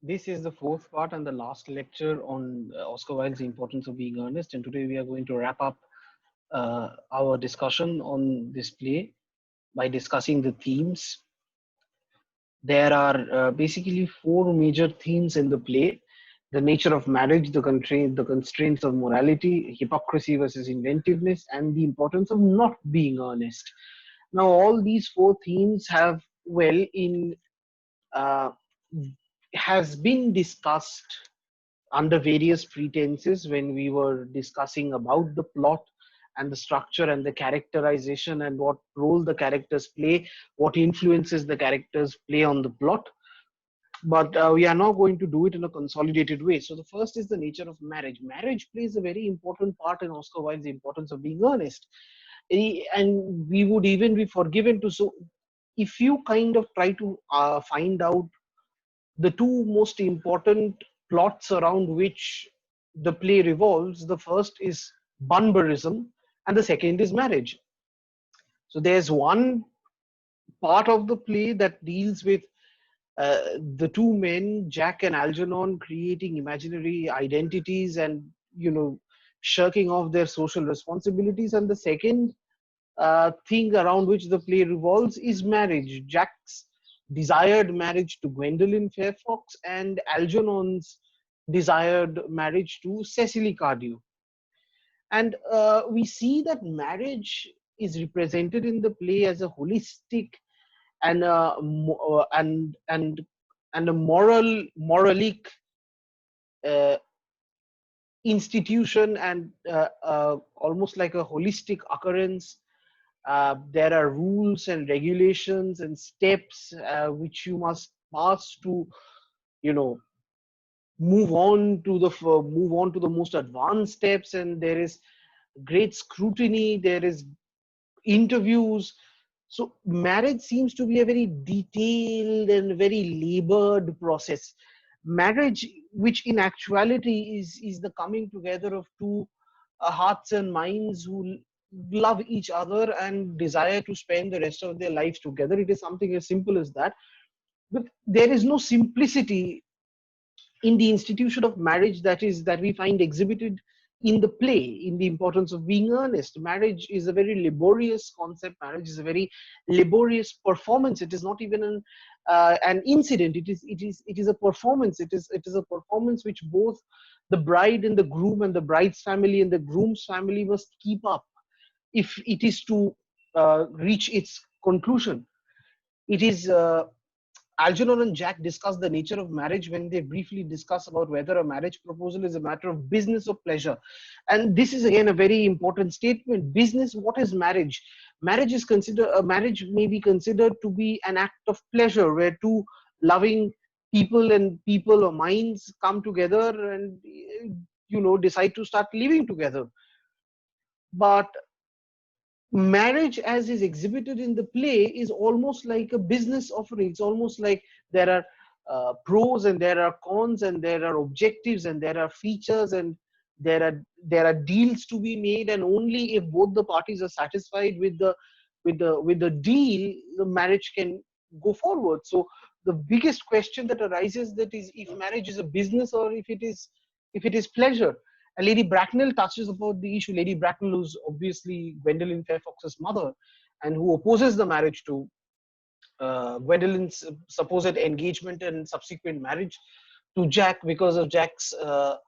This is the fourth part and the last lecture on Oscar Wilde's Importance of Being Earnest. And today we are going to wrap up our discussion on this play by discussing the themes. There are basically four major themes in the play: the nature of marriage, the constraints of morality, hypocrisy versus inventiveness, and the importance of not being earnest. Now, all these four themes have, well, in uh, has been discussed under various pretenses when we were discussing about the plot and the structure and the characterization and what role the characters play, what influences the characters play on the plot. But we are now going to do it in a consolidated way. So the first is the nature of marriage. Marriage plays a very important part in Oscar Wilde's Importance of Being Earnest. And we would even be forgiven to so if you kind of try to find out the two most important plots around which the play revolves. The first is Bunburism, and the second is marriage. So there's one part of the play that deals with the two men, Jack and Algernon, creating imaginary identities and shirking off their social responsibilities. And the second thing around which the play revolves is marriage. Jack's desired marriage to Gwendolyn Fairfax and Algernon's desired marriage to Cecily Cardew. And we see that marriage is represented in the play as a holistic and and a moralic uh, institution and almost like a holistic occurrence. There are rules and regulations and steps which you must pass to, you know, move on to the most advanced steps. And there is great scrutiny. There is interviews. So marriage seems to be a very detailed and very labored process. Marriage, which in actuality is the coming together of two hearts and minds who love each other and desire to spend the rest of their lives together. It is something as simple as that. But there is no simplicity in the institution of marriage that we find exhibited in the play. In the importance of being earnest, marriage is a very laborious concept. Marriage is a very laborious performance. It is not even an incident. It is a performance. It is a performance which both the bride and the groom and the bride's family and the groom's family must keep up if it is to reach its conclusion. It is Algernon and Jack discuss the nature of marriage when they briefly discuss about whether a marriage proposal is a matter of business or pleasure. And this is again a very important statement. Business, what is marriage? Marriage may be considered to be an act of pleasure where two loving people or minds come together and decide to start living together. But marriage as is exhibited in the play is almost like a business offering. It's almost like there are pros and there are cons and there are objectives and there are features and there are deals to be made, and only if both the parties are satisfied with the deal, the marriage can go forward. So the biggest question that arises, that is, if marriage is a business or if it is pleasure. And Lady Bracknell touches upon the issue. Lady Bracknell, who's obviously Gwendolyn Fairfax's mother, and who opposes the marriage to Gwendolyn's supposed engagement and subsequent marriage to Jack because of the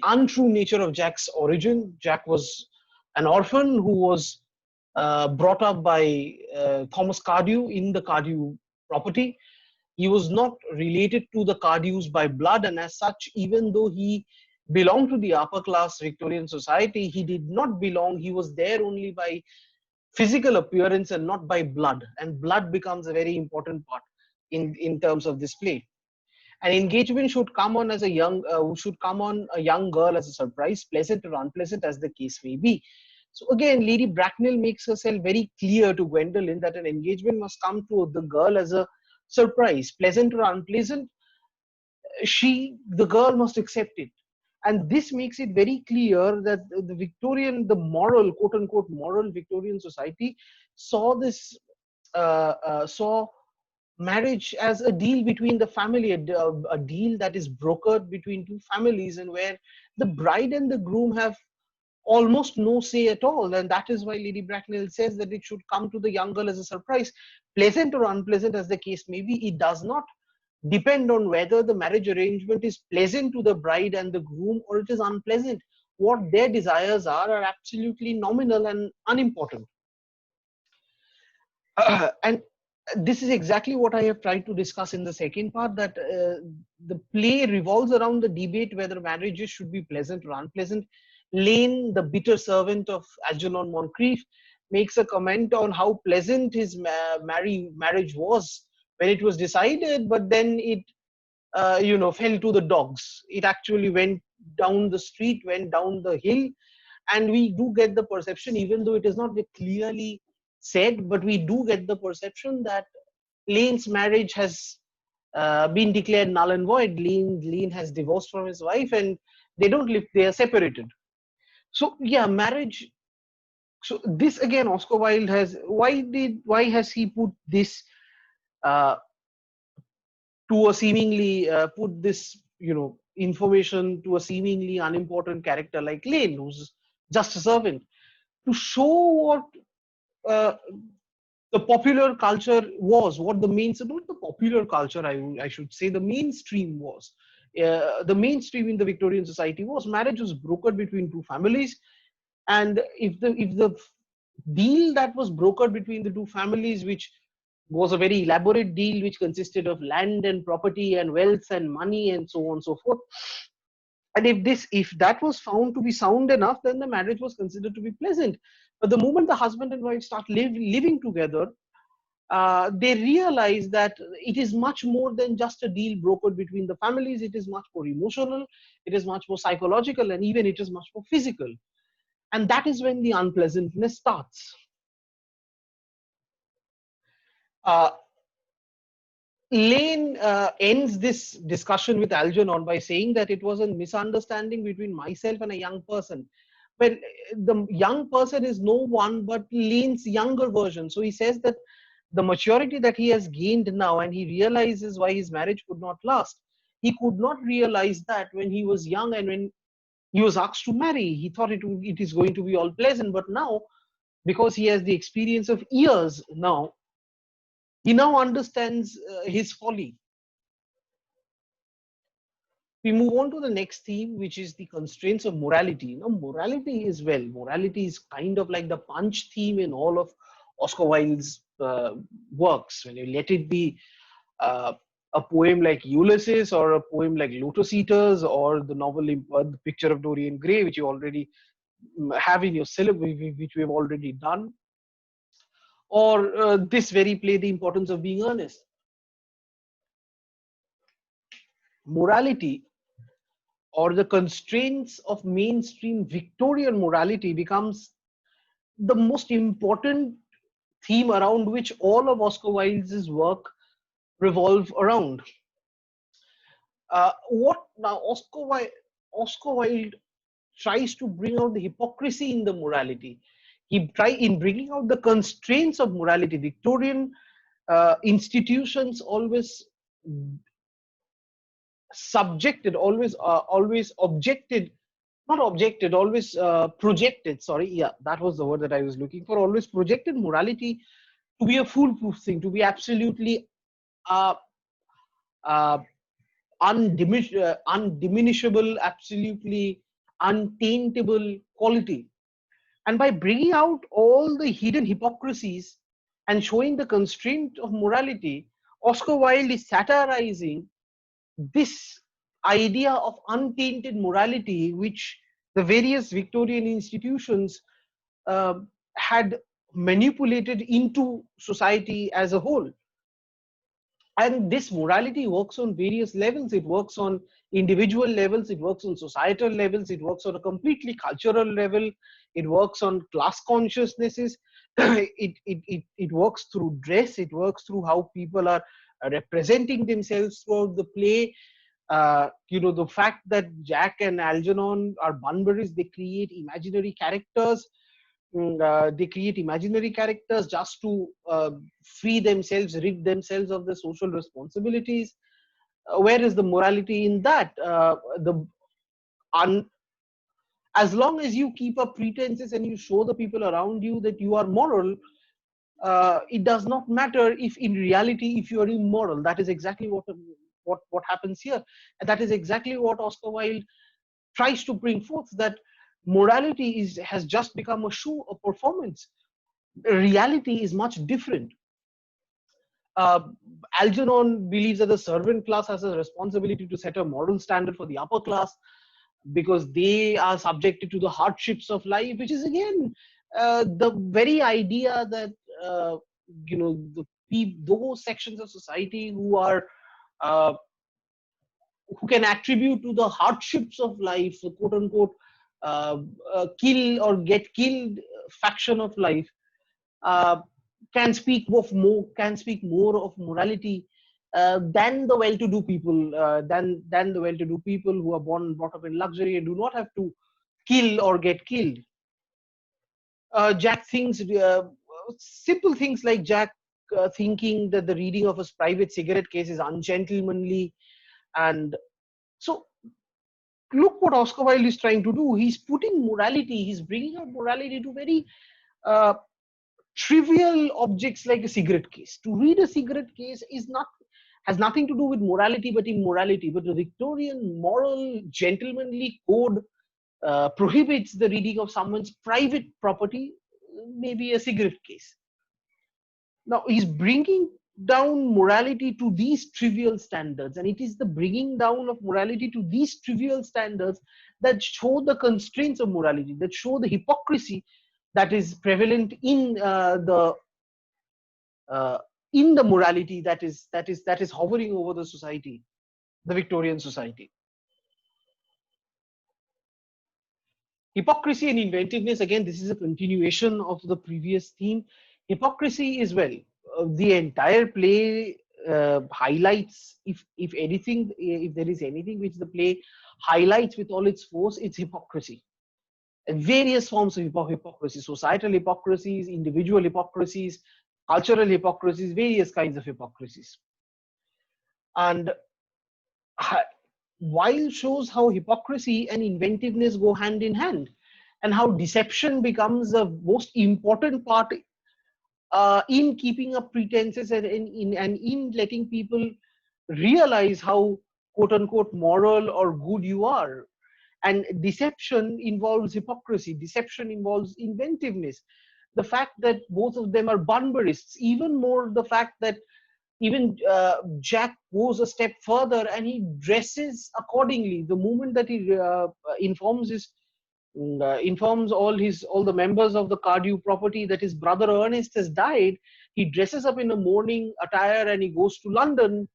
untrue nature of Jack's origin. Jack was an orphan who was brought up by Thomas Cardew in the Cardew property. He was not related to the Cardews by blood, and as such, even though he belonged to the upper class Victorian society, he did not belong. He was there only by physical appearance and not by blood. And blood becomes a very important part in terms of this play. An engagement should come on a young girl as a surprise, pleasant or unpleasant as the case may be. So again, Lady Bracknell makes herself very clear to Gwendolyn that an engagement must come to the girl as a surprise, pleasant or unpleasant. The girl must accept it. And this makes it very clear that the moral, quote unquote, moral Victorian society saw this, saw marriage as a deal between the family, a deal that is brokered between two families, and where the bride and the groom have almost no say at all. And that is why Lady Bracknell says that it should come to the young girl as a surprise. Pleasant or unpleasant as the case may be, it does not depend on whether the marriage arrangement is pleasant to the bride and the groom or it is unpleasant. What their desires are absolutely nominal and unimportant. And this is exactly what I have tried to discuss in the second part, that the play revolves around the debate whether marriages should be pleasant or unpleasant. Lane, the bitter servant of Algernon Moncrief, makes a comment on how pleasant his marriage was when it was decided, but then it fell to the dogs. It actually went down the street, went down the hill, and we do get the perception, even though it is not clearly said, but we do get the perception that Lane's marriage has been declared null and void. Lane has divorced from his wife, and they don't live; they are separated. So yeah, marriage. So this again, Oscar Wilde has why has he put this uh, to a seemingly put this information to a seemingly unimportant character like Lane, who's just a servant, to show what uh, the popular culture was, what the not the popular culture, I should say, the mainstream was. The mainstream in the Victorian society was marriage was brokered between two families, and if the deal that was brokered between the two families, which was a very elaborate deal, which consisted of land and property and wealth and money and so on and so forth, and if that was found to be sound enough, then the marriage was considered to be pleasant. But the moment the husband and wife start living together, they realize that it is much more than just a deal brokered between the families. It is much more emotional, it is much more psychological, and even it is much more physical. And that is when the unpleasantness starts. uh, Lane ends this discussion with Algernon by saying that it was a misunderstanding between myself and a young person. Well, the young person is no one but Lane's younger version. So he says that the maturity that he has gained now, and he realizes why his marriage could not last. He could not realize that when he was young and when he was asked to marry. He thought it is going to be all pleasant, but now, because he has the experience of years now, he now understands his folly. We move on to the next theme, which is the constraints of morality. Now, morality is kind of like the punch theme in all of Oscar Wilde's works. When you let it be uh, a poem like Ulysses, or a poem like Lotus Eaters, or the novel The Picture of Dorian Gray, which you already have in your syllabus, which we have already done, or this very play, The Importance of Being Earnest. Morality, or the constraints of mainstream Victorian morality, becomes the most important theme around which all of Oscar Wilde's work revolve around. What now Oscar Wilde tries to bring out the hypocrisy in the morality. He try in bringing out the constraints of morality. Victorian institutions always subjected, always objected, not objected, always projected. Sorry, yeah, that was the word that I was looking for. Always projected morality to be a foolproof thing, to be absolutely uh, uh, undiminishable, absolutely untaintable quality. And by bringing out all the hidden hypocrisies and showing the constraint of morality, Oscar Wilde is satirizing this idea of untainted morality, which the various Victorian institutions uh, had manipulated into society as a whole. And this morality works on various levels. It works on individual levels, it works on societal levels, it works on a completely cultural level, it works on class consciousnesses. It works through dress, it works through how people are representing themselves throughout the play. The fact that Jack and Algernon are Bunburys, they create imaginary characters. They create imaginary characters just to free themselves, rid themselves of the social responsibilities. Where is the morality in that? The un, as long as you keep up pretenses and you show the people around you that you are moral, it does not matter if in reality if you are immoral. That is exactly what happens here, and that is exactly what Oscar Wilde tries to bring forth, that morality has just become a show, a performance. Reality is much different. uh, Algernon believes that the servant class has a responsibility to set a moral standard for the upper class because they are subjected to the hardships of life, which is again the very idea that those sections of society uh, who can attribute to the hardships of life, the quote unquote uh, kill or get killed faction of life, uh, can speak more of morality than the well-to-do people, than the well-to-do people who are born and brought up in luxury and do not have to kill or get killed. Jack thinks simple things like Jack thinking that the reading of his private cigarette case is ungentlemanly, and so look what Oscar Wilde is trying to do. He's putting morality, he's bringing out morality to very uh, trivial objects like a cigarette case. To read a cigarette case has nothing to do with morality but immorality. But the Victorian moral gentlemanly code prohibits the reading of someone's private property, maybe a cigarette case. Now he's bringing down morality to these trivial standards, and it is the bringing down of morality to these trivial standards that show the constraints of morality, that show the hypocrisy that is prevalent uh, in the morality that is hovering over the society, the Victorian society. Hypocrisy and inventiveness, again, this is a continuation of the previous theme. Hypocrisy is, well, the entire play highlights, if anything, if there is anything which the play highlights with all its force, it's hypocrisy. And various forms of hypocrisy, societal hypocrisies, individual hypocrisies, cultural hypocrisies, various kinds of hypocrisies. And Wilde shows how hypocrisy and inventiveness go hand in hand, and how deception becomes the most important part in keeping up pretenses and in letting people realize how quote unquote moral or good you are. And deception involves hypocrisy, deception involves inventiveness. The fact that both of them are Bunburists, even more the fact that even Jack goes a step further and he dresses accordingly. The moment that he informs all the members of the Cardew property that his brother Ernest has died, he dresses up in a mourning attire and he goes to London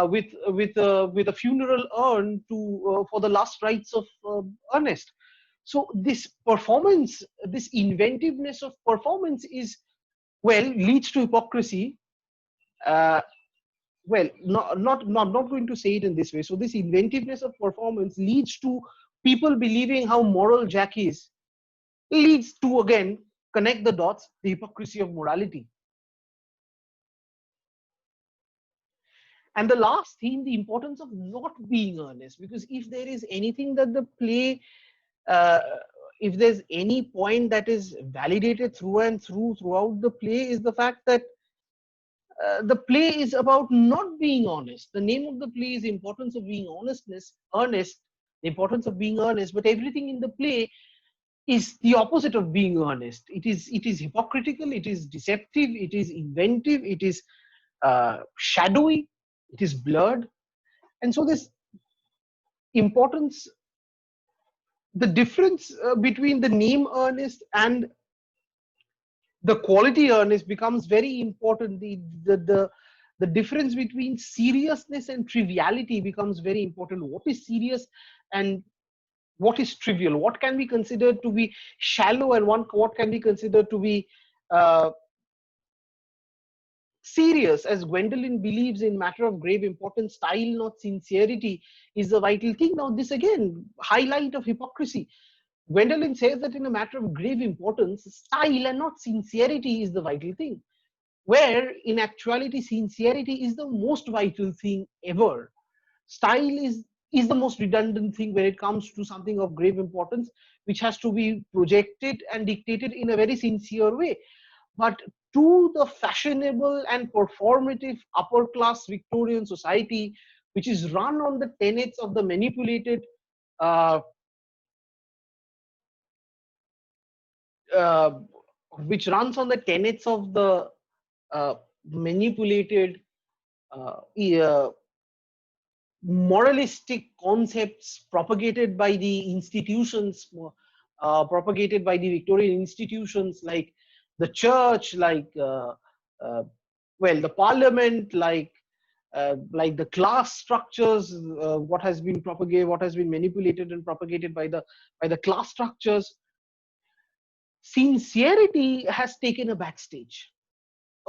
with a funeral urn to for the last rites of Ernest. So this performance, this inventiveness of performance is, well, leads to hypocrisy. Uh, well, not going to say it in this way. So this inventiveness of performance leads to people believing how moral Jack is, leads to, again, connect the dots, the hypocrisy of morality. And the last theme, the importance of not being earnest, because if there is anything that the play uh, if there's any point that is validated through and throughout the play, is the fact that the play is about not being honest. The name of the play is importance of being earnest, the importance of being earnest. But everything in the play is the opposite of being earnest. It is hypocritical. It is deceptive. It is inventive. It is shadowy. It is blurred. And so this importance, the difference between the name earnest and the quality earnest becomes very important. The difference between seriousness and triviality becomes very important. What is serious and what is trivial? What can be considered to be shallow and what can be considered to be uh, serious? As Gwendolen believes in matter of grave importance, style, not sincerity, is the vital thing. Now, this again, highlight of hypocrisy. Gwendolen says that in a matter of grave importance, style and not sincerity is the vital thing, where in actuality, sincerity is the most vital thing ever. Style is the most redundant thing when it comes to something of grave importance, which has to be projected and dictated in a very sincere way. But to the fashionable and performative upper class Victorian society, which is run on the tenets of the manipulated, uh, uh, which runs on the tenets of the uh, manipulated, uh, moralistic concepts propagated by the institutions, propagated by the Victorian institutions like the church, uh, well, the parliament, like the class structures, what has been propagated, what has been manipulated and propagated by the class structures. Sincerity has taken a backstage.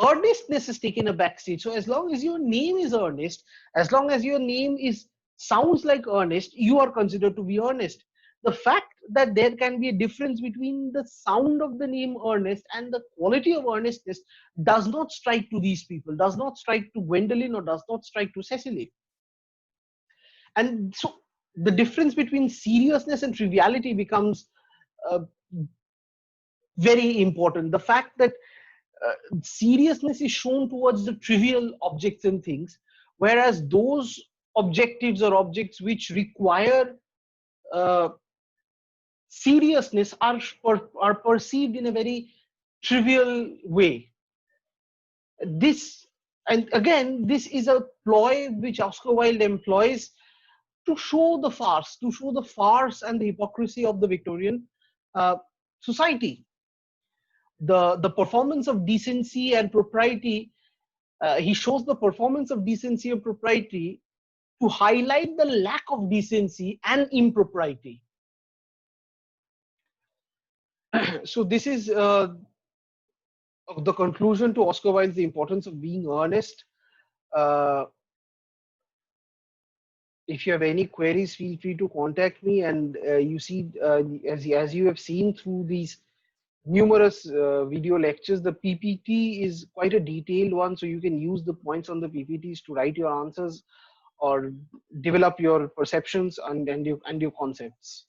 Earnestness is taken a backstage. So as long as your name is earnest, as long as your name is sounds like earnest, you are considered to be earnest. The fact that there can be a difference between the sound of the name earnest and the quality of earnestness does not strike to these people, does not strike to Gwendolen, or does not strike to Cecily. And so the difference between seriousness and triviality becomes uh, very important. The fact that seriousness is shown towards the trivial objects and things, whereas those objectives or objects which require uh, seriousness are perceived in a very trivial way. This, and again, this is a ploy which Oscar Wilde employs to show the farce, and the hypocrisy of the Victorian uh, society. The performance of decency and propriety, he shows the performance of decency and propriety to highlight the lack of decency and impropriety. So this is the conclusion to Oscar Wilde's The Importance of Being Earnest. Uh, if you have any queries, feel free to contact me. And you see, as you have seen through these numerous video lectures, the PPT is quite a detailed one, so you can use the points on the PPTs to write your answers or develop your perceptions and your concepts.